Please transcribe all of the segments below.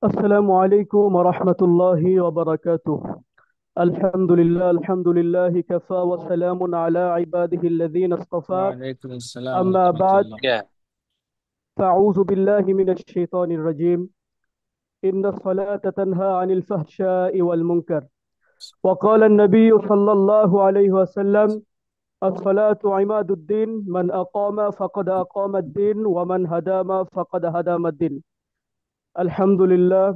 السلام عليكم ورحمة الله وبركاته. الحمد لله كفى وسلام على عباده الذين اصطفى. وعليكم السلام أما ورحمة بعد، الله. فأعوذ بالله من الشيطان الرجيم. إن الصلاة تنهى عن الفحشاء والمنكر. وقال النبي صلى الله عليه وسلم: الصلاة عماد الدين، من أقام فقد أقام الدين ومن هدام فقد هدم الدين. الحمد لله।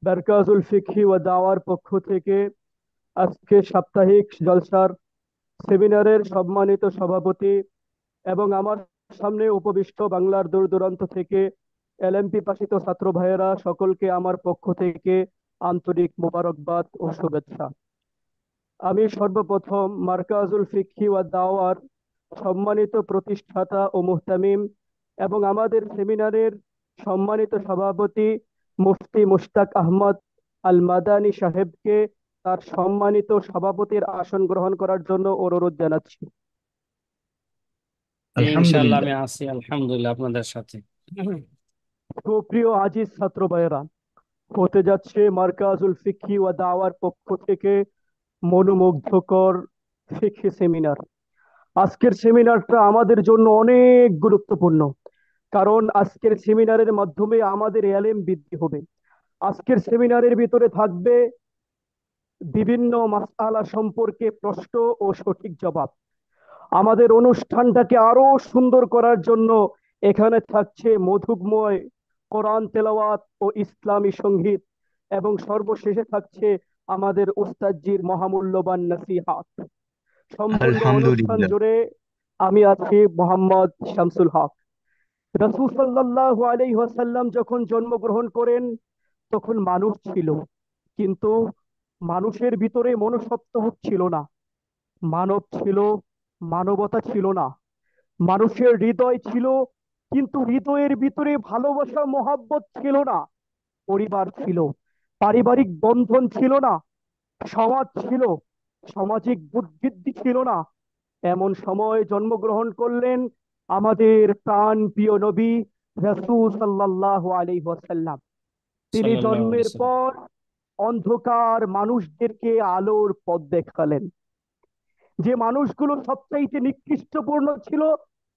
বারকাজুল ফিকহি ওয়া দাওয়ার পক্ষ থেকে আজকে সাপ্তাহিক জলসার সেমিনারের সম্মানিত সভাপতি এবং আমার সামনে উপবিষ্ট বাংলার দূর দূরান্ত থেকে এলএমপি পাশিত ছাত্র ভাইয়েরা সকলকে আমার পক্ষ থেকে আন্তরিক মোবারকবাদ ও শুভেচ্ছা। আমি সর্বপ্রথম মার্কাজুল ফিকহি ওয়া দাওয়ার সম্মানিত প্রতিষ্ঠাতা ও মুহতামিম এবং আমাদের সেমিনারের সম্মানিত সভাপতি মুফতি মুশতাক আহমদ আল মাদানী সাহেবকে তার সম্মানিত সভাপতির আসন গ্রহণ করার জন্য অনুরোধ জানাচ্ছি। ইনশাআল্লাহ আলহামদুলিল্লাহ। আমি আছি, আলহামদুলিল্লাহ আপনাদের সাথে। সুপ্রিয় আজিজ ছাত্র ভাইয়েরা, হতে যাচ্ছে মার্কাজুল ফিকহি ওয়া দাওয়ার পক্ষ থেকে মনোমুগ্ধকর ফিকহি সেমিনার। আজকের সেমিনারটা আমাদের জন্য অনেক গুরুত্বপূর্ণ, কারণ আজকের সেমিনারের মাধ্যমে আমাদের এলেম বৃদ্ধি হবে। আজকের সেমিনারের ভিতরে থাকবে বিভিন্ন মাসআলা সম্পর্কে প্রশ্ন ও সঠিক জবাব। আমাদের অনুষ্ঠানটাকে আরো সুন্দর করার জন্য এখানে থাকছে মধুময় কোরআন তেলাওয়াত ও ইসলামী সঙ্গীত, এবং সর্বশেষে থাকছে আমাদের উস্তাদজির মহামূল্যবান নসিহাত। সম্পূর্ণ অনুষ্ঠান আলহামদুলিল্লাহ। জুড়ে আমি আছি মোহাম্মদ শামসুল হক। রাসূল সাল্লাল্লাহু আলাইহি ওয়াসাল্লাম যখন জন্মগ্রহণ করেন তখন মানুষ ছিল, কিন্তু মানুষের ভিতরে মনুষ্যত্ব ছিল না। মানব ছিল, মানবতা ছিল না। মানুষের হৃদয় ছিল, কিন্তু হৃদয়ের ভিতরে ভালোবাসা মহাব্বত ছিল না। পরিবার ছিল, পারিবারিক বন্ধন ছিল না। সমাজ ছিল, সামাজিক বুদ্ধিবৃত্তি ছিল না। এমন সময় জন্মগ্রহণ করলেন আমাদের প্রাণ প্রিয় নবী রাসূল সাল্লাল্লাহু আলাইহি ওয়াসাল্লাম। তিনি সাল্লাল্লাহু আলাইহি জন্মের ওয়াসাল্লাম। পর অন্ধকার মানুষদেরকে আলোর পথ দেখালেন। যে মানুষগুলো সবচাইতে নিকৃষ্টপূর্ণ ছিল,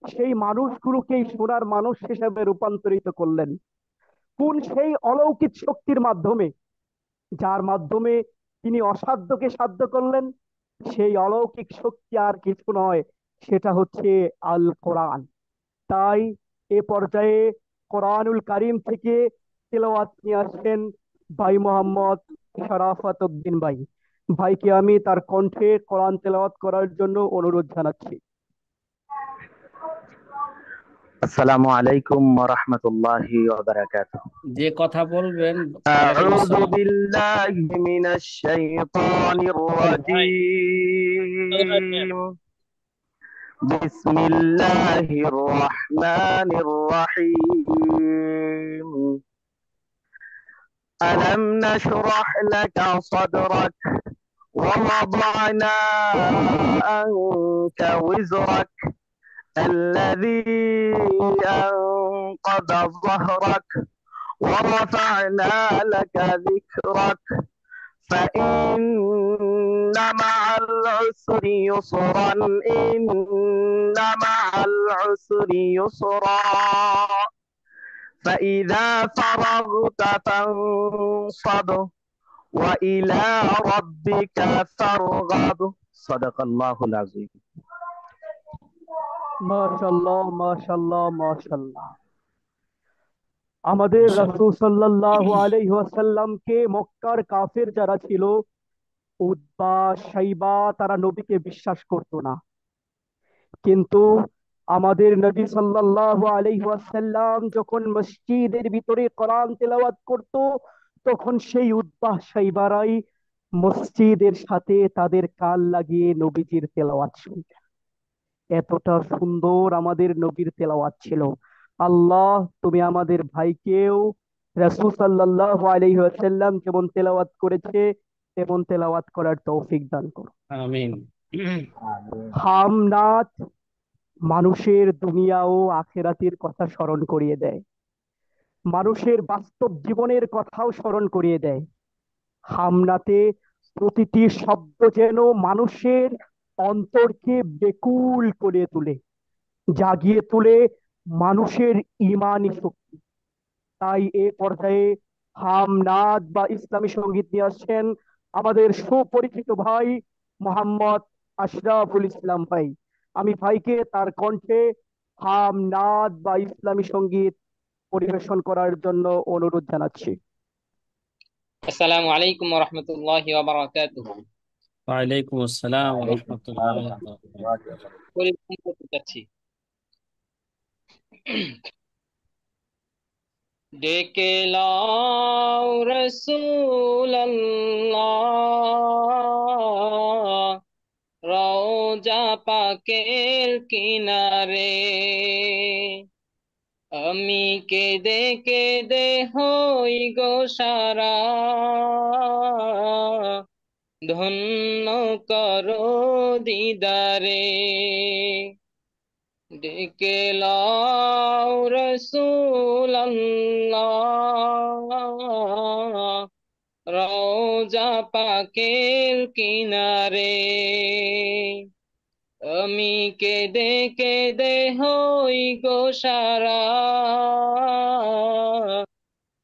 সেই মানুষগুলোকেই সোনার মানুষ হিসেবে রূপান্তরিত করলেন। কোন সেই অলৌকিক শক্তির মাধ্যমে, যার মাধ্যমে তিনি অসাধ্যকে সাধ্য করলেন? সেই অলৌকিক শক্তি আর কিছু নয়, সেটা হচ্ছে আল কোরআন। তাই এ পর্যায়ে কোরআনুল কারিম থেকে তেলাওয়াত নিয়ে আসছেন ভাই মোহাম্মদ শরাফত উদ্দিন ভাই। ভাইকে আমি তার কণ্ঠে কোরআন তেলাওয়াত করার জন্য অনুরোধ জানাচ্ছি। আসসালামু আলাইকুম ওয়া রাহমাতুল্লাহি ওয়া বারাকাতুহু। যে কথা বলবেন ওয়ালাইকুম আউযু আসসালাম। বিল্লাহি মিনাশ শাইতানির ভাই রাজীম। বিসমিল্লাহির রাহমানির রাহিম। আলাম নাশরাহ লাকা সাদরাক ওয়া ওয়াদা'না আনকা ওয়িজরাক الذي أنقض ظهرك ورفعنا لك ذكرك فإن مع العسر يسرا إن مع العسر يسرا فإذا فرغت فانصب وإلى ربك فارغب صدق الله العظيم. মাশাআল্লাহ, মাশাআল্লাহ, মাশাআল্লাহ। আমাদের মাশাআল্লাহ। রাসূল সাল্লাল্লাহু আলাইহি ওয়াসাল্লামকে মক্কার কাফের যারা ছিল, উতবা, সাইবা, তারা নবীকে বিশ্বাস করত না। কিন্তু আমাদের নবী সাল্লাল্লাহু আলাইহি ওয়াসাল্লাম যখন মসজিদের ভিতরে কোরআন তেলাওয়াত করত, তখন সেই উতবা সাইবারাই মসজিদের সাথে তাদের কান লাগিয়ে নবীজির তেলাওয়াত শুনত। এতটা সুন্দর আমাদের নবীর তেলাওয়াত ছিল। আল্লাহ, তুমি আমাদের ভাইকেও রাসূল সাল্লাল্লাহু আলাইহি ওয়াসাল্লাম যেমন তেলাওয়াত করেছে তেমন তেলাওয়াত করার তৌফিক দান করো। আমিন। হাম নাথ মানুষের দুনিয়া ও আখেরাতের কথা স্মরণ করিয়ে দেয়। মানুষের বাস্তব জীবনের কথাও স্মরণ করিয়ে দেয়। হামনাতে প্রতিটি শব্দ যেন মানুষের অন্তরকে বেকুল করে তোলে, জাগিয়ে তোলে মানুষের ইমানি শক্তি। তাই এ পর্যায়ে হামনাদ বা ইসলামী সঙ্গীত নিয়ে আসছেন আমাদের সুপরিচিত ভাই মোহাম্মদ আশরাফুল ইসলাম ভাই। আমি ভাইকে তার কণ্ঠে হামনাদ বা ইসলামী সঙ্গীত পরিবেশন করার জন্য অনুরোধ জানাচ্ছি। আসসালামু আলাইকুম ওয়া রাহমাতুল্লাহি ওয়া বারাকাতুহু। ওয়ালাইকুম আসসালাম ওয়া রাহমাতুল্লাহি ওয়া বারাকাতুহু। পরিবেশন করতে চাচ্ছি। ডেকে লাও রাসূলুল্লাহ রওজা পাকের কিনারে, আমি কেঁদে কেঁদে হই গো সারা, ধন্য করো দিদারে। ডেকে লাও রাসূলুল্লাহ রওজা পাকের কিনারে, আমি কেঁদে কেঁদে হই গো সারা,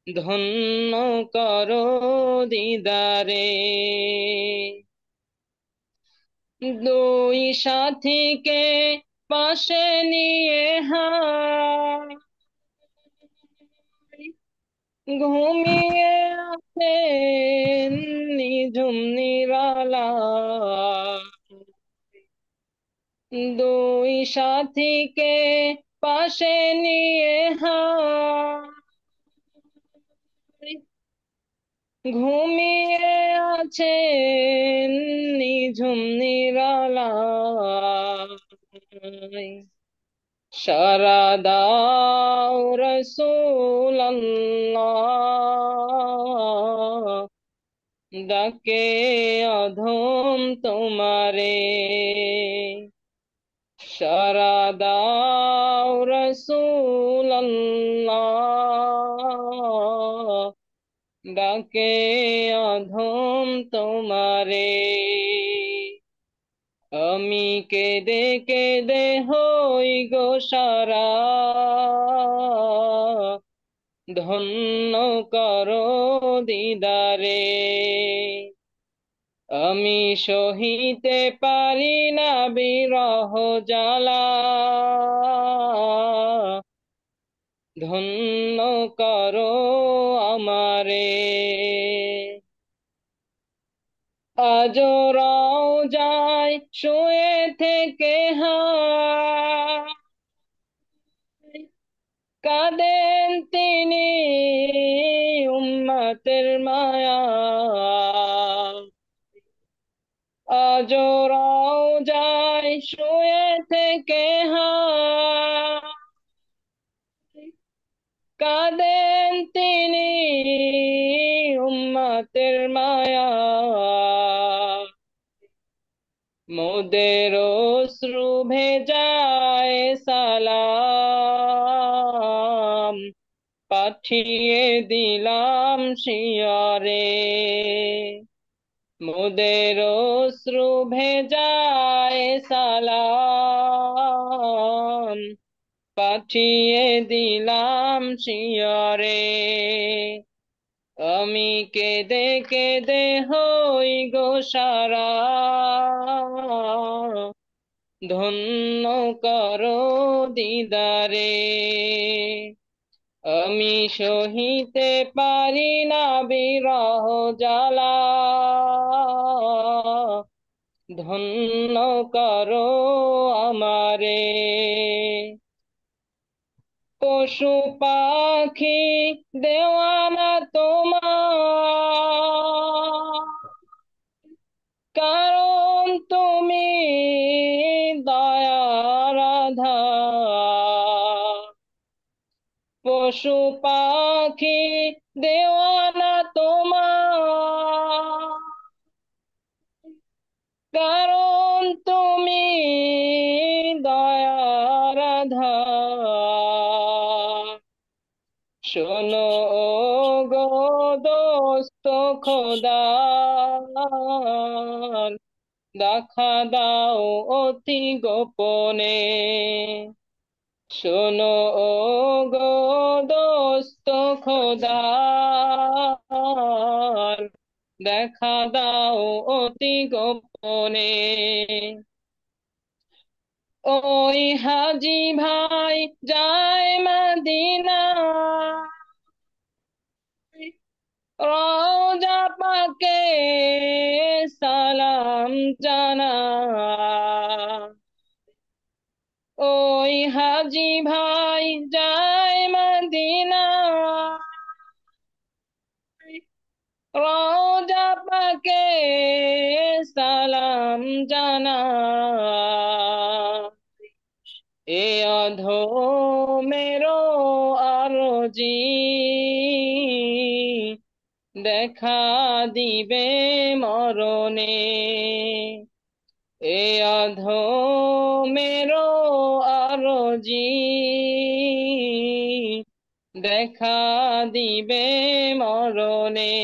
ধন্য করো দিদারে। দুই সাথীকে পাশে নিয়ে হায় ঘুমিয়ে আছেন নিঝুম নিরালায়। দুই সাথীকে পাশে নিয়ে হায় ঘুমিয়ে আছেন নিঝুম নিরালায়। সারা দাও রাসূলুল্লাহ ডাকে অধম তোমারে, সারা দাও রাসূলুল্লাহ ডাকে অধম তোমারে, আমি কেঁদে কেঁদে হই গো সারা, ধন্য করো দিদারে। আমি সহিতে পারি না বিরহ জ্বালা, ধন্য করো আমারে। আজ রওজায় শুয়ে থেকে কাঁদেন তিনি উম্মতের মায়া, আজ রওজায় শুয়ে থেকে কাঁদেন তিনি উম্মতের মায়া, মোদের অশ্রু ভেজায় সালাম পাঠিয়ে দিলাম শিয়রে, মোদের অশ্রু ভেজায় সালাম পাঠিয়ে দিলাম শিয়রে, আমি কেঁদে কেঁদে হই গো সারা, ধন্য করো দিদারে। আমি সহিতে পারি না বিরহ জ্বালা, ধন্য করো আমারে। পশু পাখি দেওয়ানা তোমার, কারণ তুমি দয়ার আধার। পশু পাখি দেওয়ানা তোমার, কারণ তুমি দয়ার আধার। শোনো গো দোস্ত খোদার, দেখা দাও অতি গোপনে। শোনো গো দোস্ত খোদার, দেখা দাও অতি গোপনে। ওই হাজি ভাই যায় মদিনা, রওজা পাকে সালাম জানা। ওই হাজি ভাই যায় মদিনা, রওজা পাকে সালাম জানা। এ অধমেরো আরজি, দেখা দিবে মরণে। এ অধমেরো আরজি, দেখা দিবে মরণে।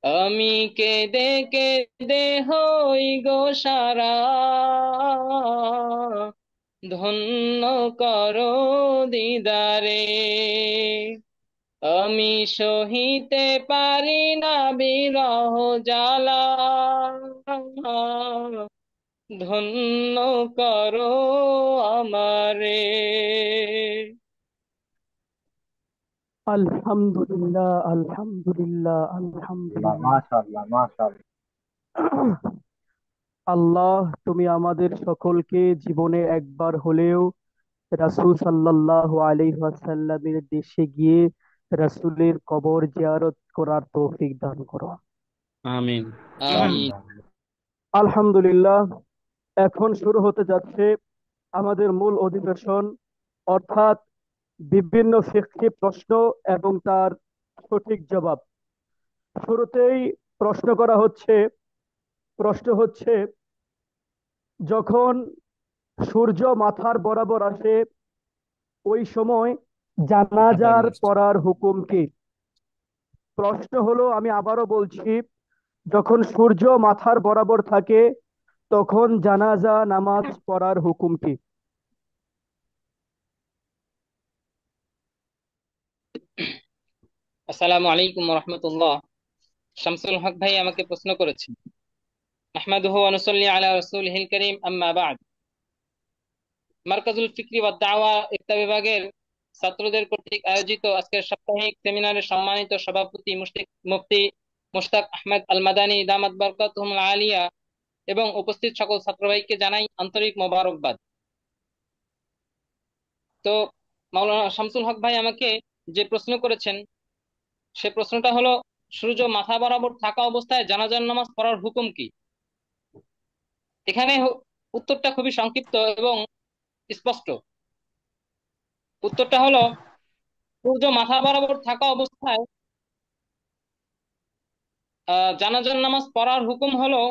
আমি কেঁদে কেঁদে হই গো সারা, ধন্য করো দিদারে। আমি সহিতে পারি না বিরহ জ্বালা, ধন্য করো আমারে। আলহামদুলিল্লাহ, আলহামদুলিল্লাহ, আলহামদুলিল্লাহ। মাশাআল্লাহ মাশাআল্লাহ। আল্লাহ, তুমি আমাদের সকলকে জীবনে একবার হলেও রাসূল সাল্লাল্লাহু আলাইহি ওয়াসাল্লামের দেশে গিয়ে রাসূলের কবর জিয়ারত করার তৌফিক দান করো। আমিন। আমিন। আলহামদুলিল্লাহ। এখন শুরু হতে যাচ্ছে আমাদের মূল অধিবেশন, অর্থাৎ বিভিন্ন ফিকহি প্রশ্ন এবং তার সঠিক জবাব। শুরুতেই প্রশ্ন হচ্ছে, যখন সূর্য মাথার বরাবর আসে ওই সময় জানাজার পড়ার হুকুম কি? প্রশ্ন হলো, আমি আবারও বলছি, যখন সূর্য মাথার বরাবর থাকে তখন জানাজা নামাজ পড়ার হুকুম কি? আসসালামু আলাইকুম রহমতুল্লাহ। শামসুল হক ভাই আমাকে প্রশ্ন করেছেন। আহমাদুহু ওয়া নুসাল্লি আলা রাসূলিহিল কারীম, আম্মা বা'দ। মারকাজুল ফিকরি ওয়াদ দাওয়া ইফতা বিভাগের ছাত্রদের কর্তৃক আয়োজিত আজকের সাপ্তাহিক সেমিনারের সম্মানিত সভাপতি মুফতি মুশতাক আহমেদ আল মাদানী দামাত বরকাতুহুল আলিয়া এবং উপস্থিত সকল ছাত্র ভাইকে জানাই আন্তরিক মোবারকবাদ। তো মাওলানা শামসুল হক ভাই আমাকে যে প্রশ্ন করেছেন, সে প্রশ্নটা হলো, সূর্য মাথা বরাবর থাকা অবস্থায় জানাজার নামাজ পড়ার হুকুম কি? এখানে উত্তরটা খুবই সংক্ষিপ্ত এবং স্পষ্ট। উত্তরটা হলো, সূর্য মাথা বরাবর থাকা অবস্থায় জানাজার নামাজ পড়ার হুকুম হলো,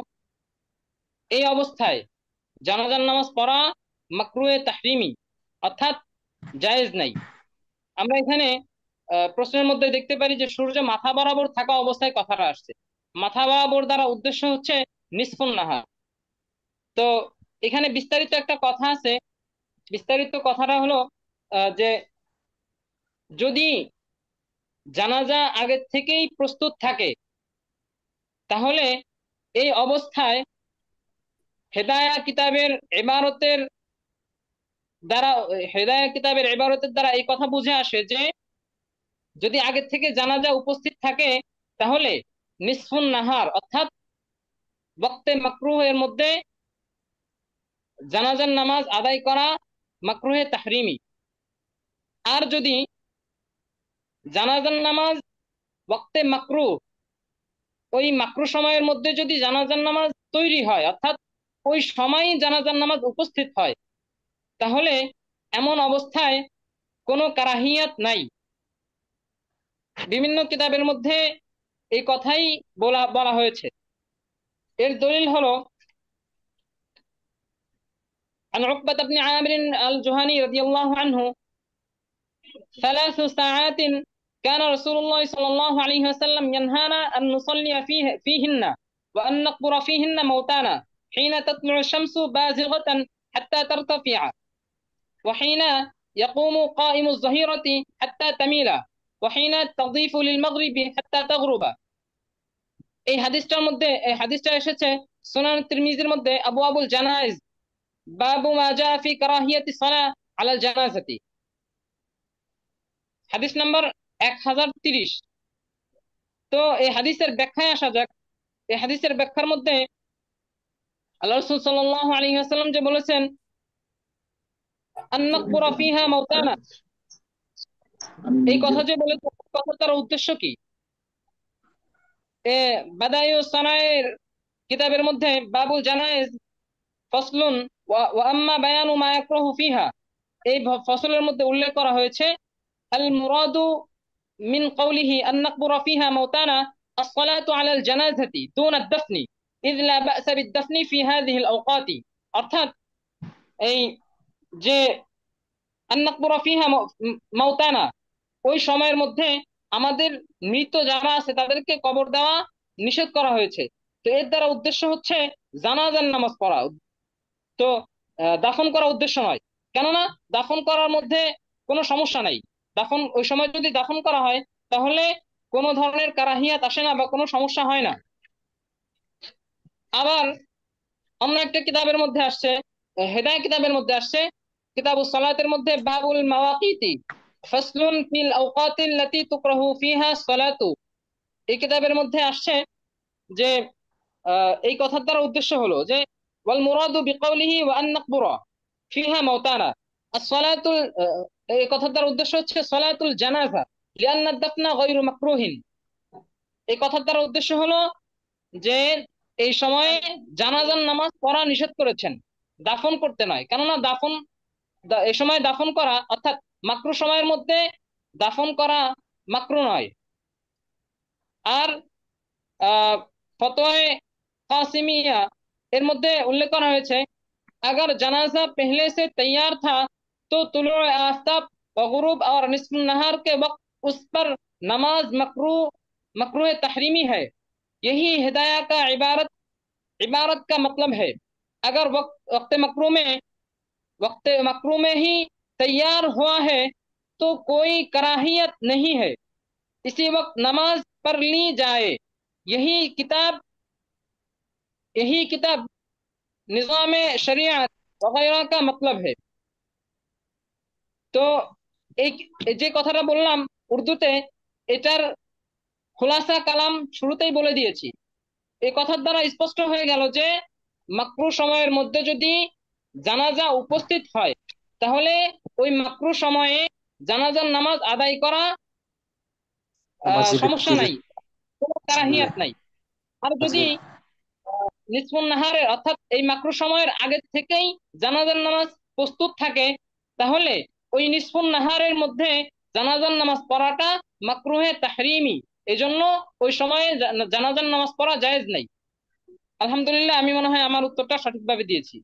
এই অবস্থায় জানাজার নামাজ পড়া মাকরুহে তাহরিমি, অর্থাৎ জায়েজ নাই। আমরা এখানে প্রশ্নের মধ্যে দেখতে পারি যে সূর্য মাথা বরাবর থাকা অবস্থায় কথাটা আসছে। মাথা বরাবর দ্বারা উদ্দেশ্য হচ্ছে নিসফুন নাহার। তো এখানে বিস্তারিত একটা কথা আছে। বিস্তারিত কথাটা হলো যে যদি জানাজা আগে থেকেই প্রস্তুত থাকে, তাহলে এই অবস্থায় হেদায়া কিতাবের ইবারতের দ্বারা এই কথা বুঝে আসে যে যদি আগে থেকে জানাজা উপস্থিত থাকে, তাহলে নিসফুন নাহার অর্থাৎ ওয়াক্তে মাকরুহ এর মধ্যে জানাজার নামাজ আদায় করা মাকরুহে তাহরিমি। আর যদি জানাজার নামাজ ওয়াক্তে মাকরুহ, ওই মাকরুহ সময়ের মধ্যে যদি জানাজার নামাজ তৈরি হয়, অর্থাৎ ওই সময়ই জানাজার নামাজ উপস্থিত হয়, তাহলে এমন অবস্থায় কোনো কারাহিয়াত নাই। বিভিন্ন কিতাবের মধ্যে এই কথাই বলা হয়েছে। এর দলিল হলো عن عقبة بن عامر الجهني رضي الله عنه ثلاث ساعات كان رسول الله صلى الله عليه وسلم ينهانا أن نصلي فيهن وأن نقبر فيهن موتانا حين تطلع الشمس بازغة حتى ترتفع وحين يقوم قائم الظهيرة حتى تميل وحين تضيف للمغرب حتى تغرب। এই হাদিসটা এসেছে সুনান তিরমিজির মধ্যে আবওয়াবুল জানাইজ বাবু মা জা ফি কারাহিয়াতি সালাহ আলাল জানাজাতি, হাদিস নাম্বার 1030। তো এই হাদিসের ব্যাখ্যায় আসা যাক। এই হাদিসের ব্যাখ্যার মধ্যে আল্লাহ রাসূল সাল্লাল্লাহু আলাইহি ওয়াসাল্লাম যে বলেছেন আন্নাকবুরা ফিহা মাউতানা, এই কথা যে বলেছেন, কথাটার উদ্দেশ্য কি? বাদায়ুস সানায়ের কিতাবের মধ্যে বাবুল জানাইজ ফসলুন ওয়া আম্মা বায়ানু মা ইয়াকরাহু ফিহা, এই ফসলের মধ্যে উল্লেখ করা হয়েছে আল মুরাদু মিন কওলিহি আন নাকবুরা ফিহা মাউতানা as-salatu ala al-janazati dun ad-dafni idh la ba'sa bid-dafni fi hadhihi al-awqati, অর্থাৎ এই যে আন নাকবুরা ফিহা মাউতানা, ওই সময়ের মধ্যে আমাদের মৃত যারা আছে তাদেরকে কবর দেওয়া নিষেধ করা হয়েছে। তো এর দ্বারা উদ্দেশ্য হচ্ছে জানাজার নামাজ পড়া, তো দাফন করা উদ্দেশ্য নয়। কেননা দাফন করার মধ্যে কোনো সমস্যা নাই, দাফন ওই সময় যদি দাফন করা হয় তাহলে কোনো ধরনের কারাহিয়াত আসে না বা কোনো সমস্যা হয় না। আবার অন্য একটা কিতাবের মধ্যে আসছে, হেদায়া কিতাবের মধ্যে আসছে, কিতাবুস সালাতের মধ্যে বাবুল মাওয়াকিতি ফাসলুন ফিল আওকাতিল লাতি তুকরাহু ফিহা সালাতু, এই কিতাবের মধ্যে আসছে যে এই কথার দ্বারা উদ্দেশ্য হলো যে ওয়াল মুরাদু বিকাউলিহি ওয়া আন নাকবুরা ফিহা মাউতানা as-সালাতুল, এই কথার দ্বারা উদ্দেশ্য হচ্ছে সালাতুল জানাজা লিআন্না দাফনা গায়রু মাকরুহিন, এই কথার দ্বারা উদ্দেশ্য হলো যে এই সময়ে জানাজার নামাজ পড়া নিষেধ করেছেন, দাফন করতে নয়। কেননা এই সময় দাফন করা অর্থাৎ মাকরু সময়ের মধ্যে দাফন করা মাকরু নয়। আর ফতোয়ায়ে কাসিমিয়া এর মধ্যে উল্লেখ करा হয়েছে अगर जनाजा पहले से तैयार था तो तुलुए आफताब व गुरूब और निस्फ नहार के वक्त उस पर नमाज मकरूह तहरीमी है। यही हिदाया का इबारत का मतलब है। अगर वक्त मकरू में ही तैयार हुआ है तो कोई कराहियत नहीं है, इसी वक्त नमाज पढ़ ली जाए। यही किताब निज़ाम शरीयत वगैरह का मतलब है। তো এই যে কথাটা বললাম উর্দুতে, এটার খোলাসা কালাম শুরুতেই বলে দিয়েছি। এই কথার দ্বারা স্পষ্ট হয়ে গেল যে মাকরু সময়ের মধ্যে যদি জানাজা উপস্থিত হয় তাহলে ওই মাকরু সময়ে জানাজার নামাজ আদায় করা সমস্যা নাই, কোনো কারাহিয়াত নাই। আর যদি নিসফুন নাহারে অর্থাৎ এই মাকরু সময়ের আগে থেকেই জানাজার নামাজ প্রস্তুত থাকে তাহলে ওই নিসফুন নাহারের মধ্যে জানাজার নামাজ পড়াটা মাকরুহে তাহরিমি, এজন্য ওই সময়ে জানাজার নামাজ পড়া জায়েজ নাই। আলহামদুলিল্লাহ, আমি মনে হয় আমার উত্তরটা সঠিকভাবে দিয়েছি।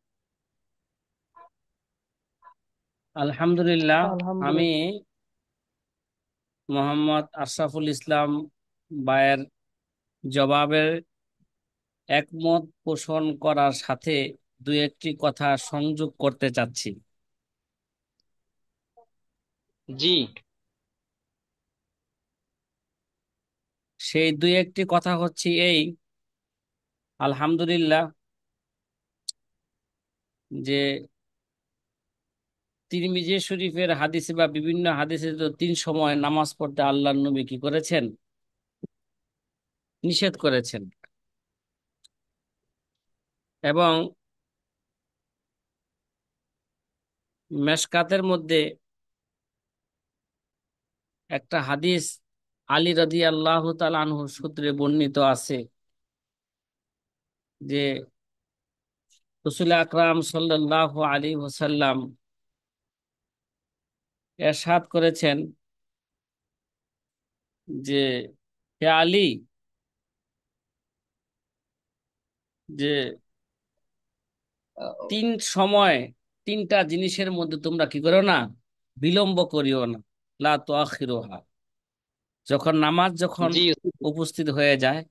আলহামদুলিল্লাহ। আমি আলহামদুলিল্লাহ। মোহাম্মদ আশরাফুল ইসলাম ভাইয়ের জবাবের একমত পোষণ করার সাথে দুই একটি কথা সংযোগ করতে চাচ্ছি। জি, সেই দুই একটি কথা হচ্ছে এই, আলহামদুলিল্লাহ, যে তিরমিজি শরীফের হাদিসে বা বিভিন্ন হাদিসে তো 3 সময় নামাজ পড়তে আল্লাহর নবী কি করেছেন? নিষেধ করেছেন। এবং মেশকাতের মধ্যে একটা হাদিস আলী রাদিয়াল্লাহু তাআলা আনহু সূত্রে বর্ণিত আছে যে রাসূল আকরাম সাল্লাল্লাহু আলাইহি ওয়াসাল্লাম ইরশাদ করেছেন যে হে আলী, যে 3 সময় 3টা জিনিসের মধ্যে তোমরা কি করো না, বিলম্ব করিও না। লা তুআখিরুহা। যখন নামাজ জি উপস্থিত হয়ে যায়,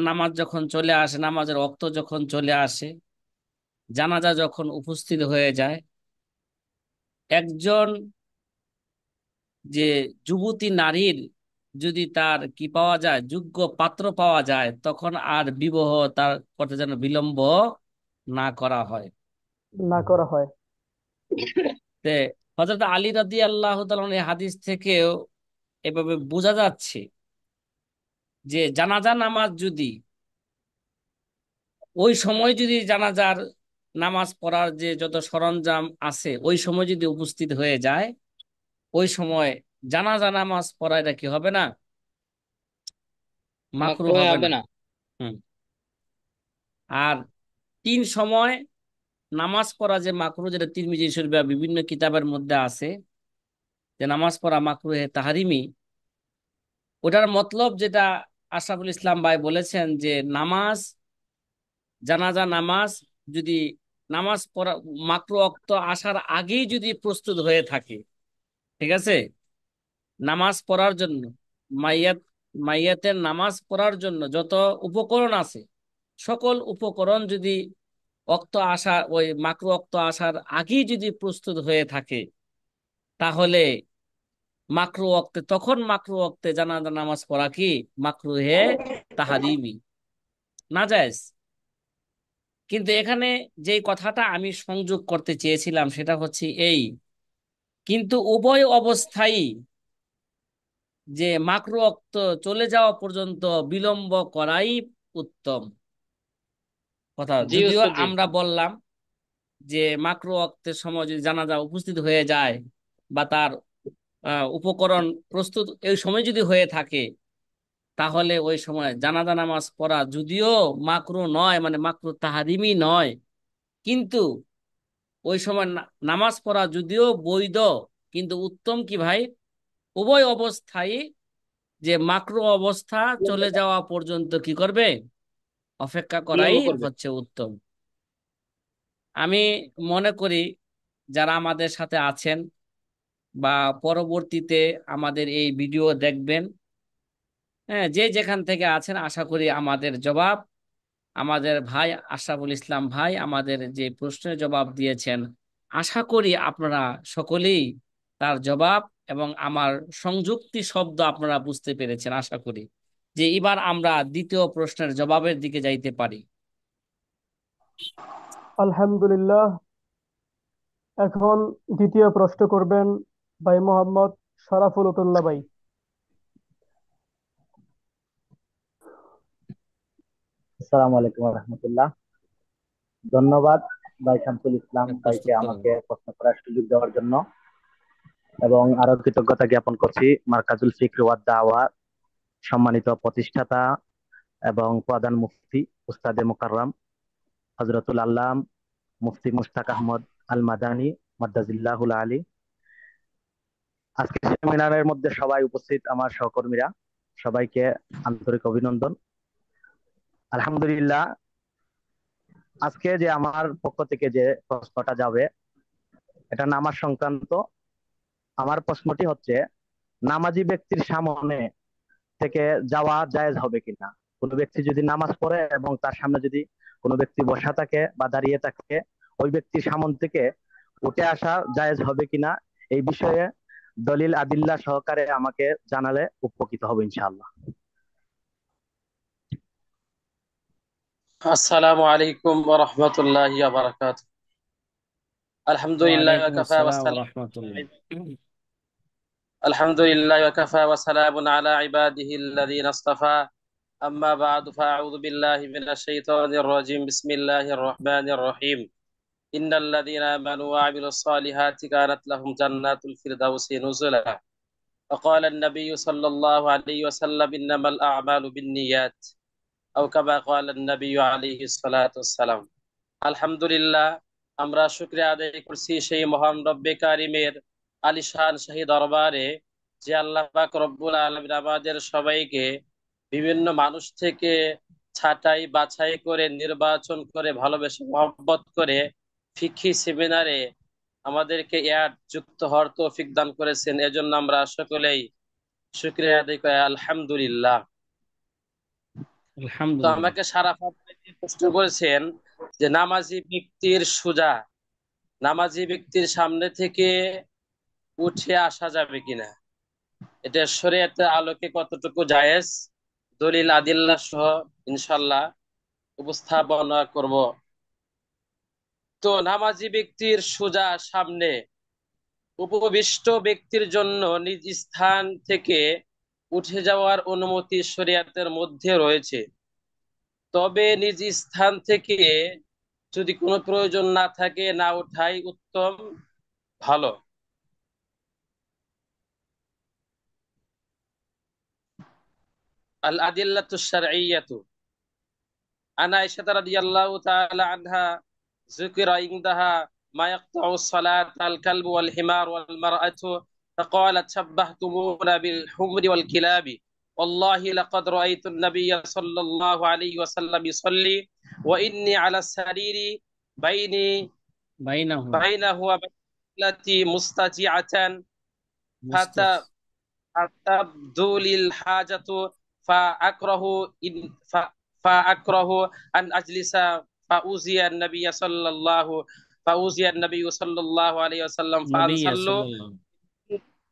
নামাজ যখন চলে আসে, নামাজের ওয়াক্ত যখন চলে আসে, জানাজা যখন উপস্থিত হয়ে যায়, একজন যে যুবতী নারীর যদি তার কি পাওয়া যায়, যোগ্য পাত্র পাওয়া যায়, তখন আর বিবাহ তার করতে যেন বিলম্ব না করা হয়। না করা হয়। তে হযরত আলী রাদিয়াল্লাহু তাআলা এই হাদিস থেকেও এভাবে বোঝা যাচ্ছে যে জানাজা নামাজ যদি ওই সময় যদি জানাজার নামাজ পড়ার যে যত সরঞ্জাম আছে ওই সময় যদি উপস্থিত হয়ে যায়, ওই সময় জানাজা নামাজ পড়াটা কি হবে না, মাকরু মাকরুহে হবে হবে না। না। হুম। আর তিন সময় নামাজ পড়া যে মাকরু, যেটা তিরমিজি শরীফ বা বিভিন্ন কিতাবের মধ্যে আছে যে নামাজ পড়া মাকরুহে তাহারিমি, ওটার মতলব যেটা আশরাফুল ইসলাম ভাই বলেছেন যে জানাজা নামাজ যদি নামাজ পড়া মাকরু ওয়াক্ত আসার আগেই যদি প্রস্তুত হয়ে থাকে, ঠিক আছে, নামাজ পড়ার জন্য মাইয়াত মাইয়াতের নামাজ পড়ার জন্য যত উপকরণ আছে, সকল উপকরণ যদি ওই মাকরু ওয়াক্ত আসার আগেই যদি প্রস্তুত হয়ে থাকে, তাহলে মাকরু ওয়াক্তে জানাজা নামাজ পড়া কি মাকরুহে তাহারিমি, নাজায়েজ। কিন্তু এখানে যে কথাটা আমি সংযোগ করতে চেয়েছিলাম সেটা হচ্ছে এই, কিন্তু উভয় অবস্থায় যে মাকরু ওয়াক্ত চলে যাওয়া পর্যন্ত বিলম্ব করাই উত্তম কথা। জি যদিও উস্তাদ জি। আমরা বললাম যে মাকরু ওয়াক্তের সময় যদি জানাজা উপস্থিত হয়ে যায় বা তার উপকরণ প্রস্তুত এই সময় যদি হয়ে থাকে, তাহলে ওই সময় জানাজা নামাজ পড়া যদিও মাকরু নয়, মানে মাকরু তাহারিমি নয়, কিন্তু ওই সময় নামাজ পড়া যদিও বৈধ, কিন্তু উত্তম কি ভাই, উভয় অবস্থায় যে মাকরু অবস্থা চলে যাওয়া পর্যন্ত কি করবে, অপেক্ষা করাই বিলম্ব করবে। হচ্ছে উত্তম। আমি মনে করি যারা আমাদের সাথে আছেন বা পরবর্তীতে আমাদের এই ভিডিও দেখবেন, হ্যাঁ, যে যেখান থেকে আছেন, আশা করি আমাদের ভাই আশরাফুল ইসলাম ভাই আমাদের যে প্রশ্নের জবাব দিয়েছেন, আশা করি আপনারা সকলেই তার জবাব এবং আমার সংযুক্তি শব্দ আপনারা বুঝতে পেরেছেন। আশা করি যে এবার আমরা দ্বিতীয় প্রশ্নের জবাবের দিকে যাইতে পারি। আলহামদুলিল্লাহ। এখন দ্বিতীয় প্রশ্ন করবেন ভাই মোহাম্মদ শরাফুল উতুল্লাহ ভাই। আসসালামু আলাইকুম রহমতুল্লাহ। ধন্যবাদ ভাই শামসুল ইসলাম ভাইকে প্রস্তুত করেন। আমাকে প্রশ্ন করার সুযোগ দেওয়ার জন্য, এবং আরো কৃতজ্ঞতা জ্ঞাপন করছি মার্কাজুল ফিকর ওয়াদ দাওয়া সম্মানিত প্রতিষ্ঠাতা এবং প্রধান মুফতি উস্তাদে মুকাররম হযরতুল আল্লাম মুফতি মুশতাক আহমদ আল মাদানী মাদ্দাজিল্লাহুল আলী। আজকে সেমিনারের মধ্যে সবাই উপস্থিত আমার সহকর্মীরা, সবাইকে আন্তরিক অভিনন্দন। আলহামদুলিল্লাহ, আজকে যে আমার পক্ষ থেকে যে প্রশ্নটা যাবে এটা নামাজ সংক্রান্ত। আমার প্রশ্নটি হচ্ছে, নামাজি ব্যক্তির সামনে থেকে যাওয়া জায়েজ হবে কিনা। কোনো ব্যক্তি যদি নামাজ পড়ে এবং তার সামনে যদি কোনো ব্যক্তি বসা থাকে বা দাঁড়িয়ে থাকে, ওই ব্যক্তির সামন থেকে উঠে আসা জায়েজ হবে কিনা, এই বিষয়ে দলিল আদিল্লাহ সহকারে আমাকে জানালে উপকৃত হবে ইনশাআল্লাহ। আসসালামু আলাইকুম ওয়া রাহমাতুল্লাহি ওয়া বারাকাতুহু। আলহামদুলিল্লাহি ওয়া ওয়ালাইকুম কাফা ওয়া আসসালাম ওয়া সালাম রাহমাতুল্লাহ। আলহামদুলিল্লাহি ওয়া কাফা ওয়া সালামুন আলা ইবাদিহিল্লাযীনা ইসতাফা। আম্মা বা'দু ফাআউযু বিল্লাহি মিনাশ শাইতানির রাজীম। বিসমিল্লাহির রাহমানির রহিম। ইন্নাল্লাযীনা আমানু ওয়া আমিলুস সালিহাতি কানাত লাহুম জান্নাতুল ফিরদাউসি নুজুলা। وقال النبي صلى الله عليه وسلم إنما الأعمال بالنيات أو كما قال النبي عليه الصلاة والسلام। আলহামদুলিল্লাহ, আমরা শুকরিয়া আদায় করছি সেই মহান রব্বে কারিমের আলিশান শাহী দরবারে, যে আল্লাহ পাক রব্বুল আলামিন আমাদের সবাইকে বিভিন্ন মানুষ থেকে ছাঁটাই বাছাই করে নির্বাচন করে ভালোবেসে মহব্বত করে ফিকহি সেমিনারে আমাদেরকে এয়ার যুক্ত হওয়ার তৌফিক দান করেছেন, এজন্য আমরা সকলেই শুকরিয়া আদায় করি আলহামদুলিল্লাহ। তো আলহামদুলিল্লাহ। আমাকে সারাফাত ভাই যে প্রশ্ন করেছেন যে নামাজি ব্যক্তির সোজা নামাজি ব্যক্তির সামনে থেকে উঠে আসা যাবে কিনা, এটা শরীয়তের আলোকে কতটুকু জায়েজ, দলিল আদিল্লাহ সহ ইনশাল্লাহ উপস্থাপনা করব। তো নামাজি ব্যক্তির সোজা সামনে উপবিষ্ট ব্যক্তির জন্য নিজ স্থান থেকে উঠে যাওয়ার অনুমতি শরীয়তের মধ্যে রয়েছে, তবে নিজ স্থান থেকে যদি কোনো প্রয়োজন না থাকে না ওঠাই উত্তম, ভালো। আল আদিল্লাতু শারঈয়্যাতু আন আয়েশা রাদিয়াল্লাহু তাআলা আনহা যুকিরা ইনদাহা মা ইয়াকতাউ সালাত আল কালবু ওয়াল হিমার ওয়াল মারআতু فقالت شبهتمونا بالحمر والكلاب والله لقد رأيت النبي صلى الله عليه وسلم يصلي وإني على السرير بيني বাইনাহু بينه وبين التي مستجعة মুস্তাজ فتبدو لي الحاجة فأكره إن فأكره أن أجلس فأوذي النبي صلى الله فأوذي النبي صلى الله عليه وسلم নবী فأنسل সাল্লাল্লাহু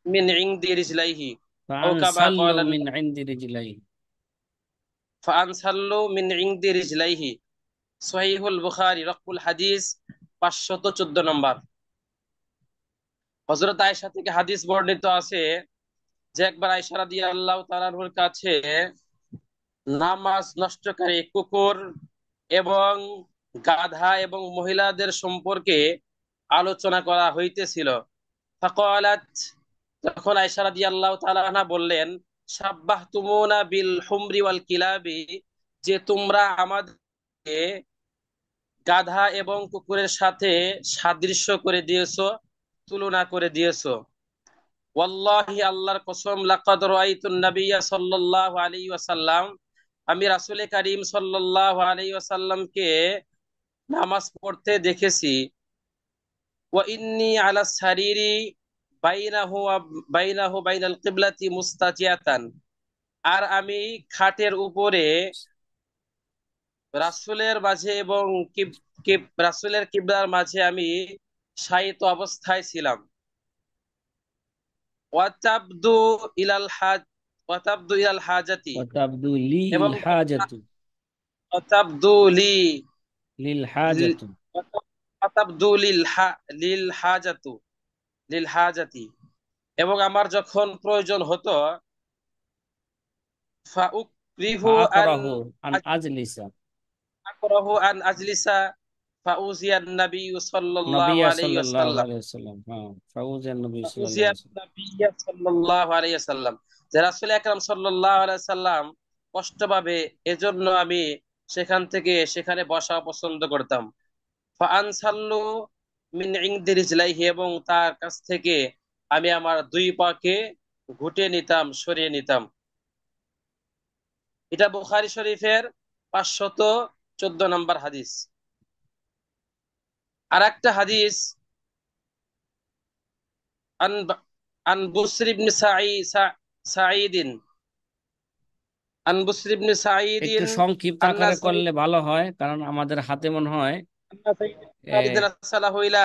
من عند رجليه أو كما ফাআনসাল্লু قال মিন ইনদি রিজলাইহি। فأنسل من عند رجليه صحيح البخاري رقم الحديث 514 নম্বর। হযরত আয়েশা থেকে হাদিস বর্ণিত আছে যে একবার আয়েশা রাদিয়াল্লাহু তাআলার কাছে নামাজ নষ্টকারী কুকুর এবং গাধা এবং মহিলাদের সম্পর্কে আলোচনা করা হইতেছিল। ফাকালাত, তখন আয়েশা রাদিয়াল্লাহু তাআলা আনহা বললেন, সাব্বাহতুমুনা বিল হুমরি ওয়াল কিলাবি, যে তোমরা আমাদেরকে গাধা এবং কুকুরের সাথে সাদৃশ্য করে দিয়েছো, তুলনা করে দিয়েছো। ওয়াল্লাহি, আল্লাহর কসম, লাকাদ রাআইতুন নাবিয়্যা সাল্লাল্লাহু আলাইহি ওয়াসাল্লাম, আমি রাসূল কারীম সাল্লাল্লাহু আলাইহি ওয়াসাল্লামকে নামাজ পড়তে দেখেছি। ওয়া ইন্নী আলা সারিরি বাইনাল কিবলাতি মুস্তাজিয়াতান, আর আমি খাটের উপরে রাসূলের মাঝে এবং রাসূলের কিবলার মাঝে আমি শায়িত অবস্থায় ছিলাম। ওয়াতাবদু ইলাল হাজ ওয়াতাবদু ইলাল হাজাতি, ওয়াতাবদু লিল এবং হাজাতু ওয়াতাবদু লিল হাজাতু ওয়াতাবদু লিল হাজাতু লিল হাজাতি, এবং আমার যখন প্রয়োজন হতো ফাউকরিহু ফাআকরাহু আন আজলিসা আকরাহু আন আজলিসা ফাউজিয়ান নবী নবী সাল্লাল্লাহু আলাইহি সাল্লাল্লাহু ওয়াসাল্লাম আলাইহি ওয়াসাল্লাম। হ্যাঁ, ফাউজান নবী সাল্লাল্লাহু ফাউজিয়ান আলাইহি ওয়াসাল্লাম। নবী সাল্লাল্লাহু আলাইহি ওয়াসাল্লাম, যে রাসূল আকরাম সাল্লাল্লাহু আলাইহি ওয়াসাল্লাম কষ্ট পাবে, এজন্য আমি সেখানে বসা পছন্দ করতাম। ফাআনসাল্লু মিন ইনদি রিজলাইহি, এবং তার কাছ থেকে আমি আমার দুই পাকে ঘুটে নিতাম, সরিয়ে নিতাম। এটা বুখারী শরীফের 514 নম্বর হাদিস। আর একটা হাদিস, আন আন বুসর ইবনে সাঈদিন আন বুসর ইবনে একটু সাঈদিন সংক্ষিপ্ত আন্না আকারে করলে ভালো হয়, কারণ আমাদের হাতে মনে হয় এ, সালাহু ইলা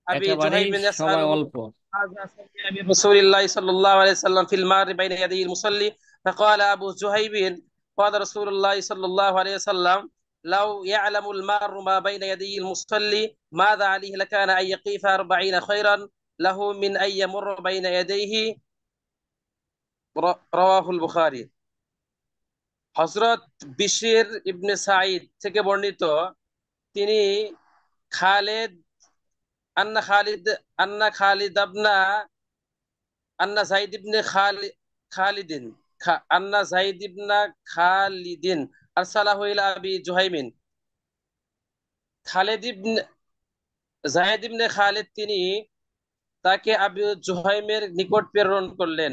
আবি একেবারেই জুহাইমিন সময় ইয়াসআলুহু অল্প। هذا سمع من رسول الله صلى الله عليه وسلم في المار بين يدي المصلي، فقال أبو جهيب قال رسول الله صلى الله عليه وسلم لو يعلم المار ما بين يدي المصلي ماذا عليه لكان أن يقيف 40 خيرا له من أن يمر بين يديه، رواه البخاري। হযরত বিশর ইবনে সাঈদ থেকে বর্ণিত, তিনি খালিদ আন্না খালিদ আন্না খালিদ আবনা আন্না যায়েদ ইবনে খালিদিন আন্না যায়েদ ইবনা খালিদিন আরসালাহু ইলা আবি জুহাইমিন, খালিদ ইবনে যায়েদ ইবনে খালিদ তিনি তাকে আবু জুহাইমের নিকট প্রেরণ করলেন।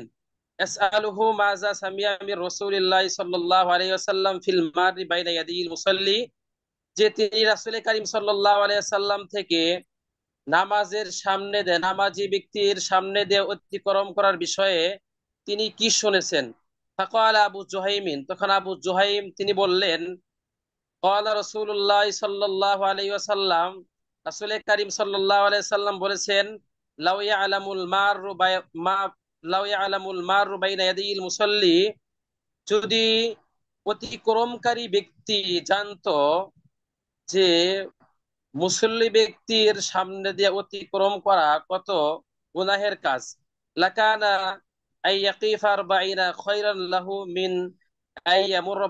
ইয়াসআলুহু মাজা সামিয়া মির রাসূলিল্লাহ সাল্লাল্লাহু আলাইহি ওয়াসাল্লাম ফিল মারি বাইনা ইয়াদিল মুসাল্লি, যে তিনি রাসূল কারীম সাল্লাল্লাহু আলাইহি ওয়াসাল্লাম থেকে নামাজের সামনে দিয়ে, নামাজি ব্যক্তির সামনে দিয়ে অতিক্রম করার বিষয়ে তিনি কি শুনেছেন? ফাকাল আবু জুহাইমিন, তখন আবু জুহাইম তিনি বললেন, ক্বালা রাসূলুল্লাহ সাল্লাল্লাহু আলাইহি ওয়াসাল্লাম, রাসূল কারীম সাল্লাল্লাহু আলাইহি ওয়াসাল্লাম বলেছেন, লাউ ইয়ালামুল মারু মা লাউ ইয়ালামুল মারু বাইনা ইয়াদিল মুসাল্লি, যদি অতিক্রমকারী ব্যক্তি জানতো যে মুসল্লি ব্যক্তির সামনে দিয়ে অতিক্রম করা কত গুনাহের কাজ, লাকানা আই ইয়াকিফা আরবাঈনা খায়রান লাহু মিন আই ইয়ামুররা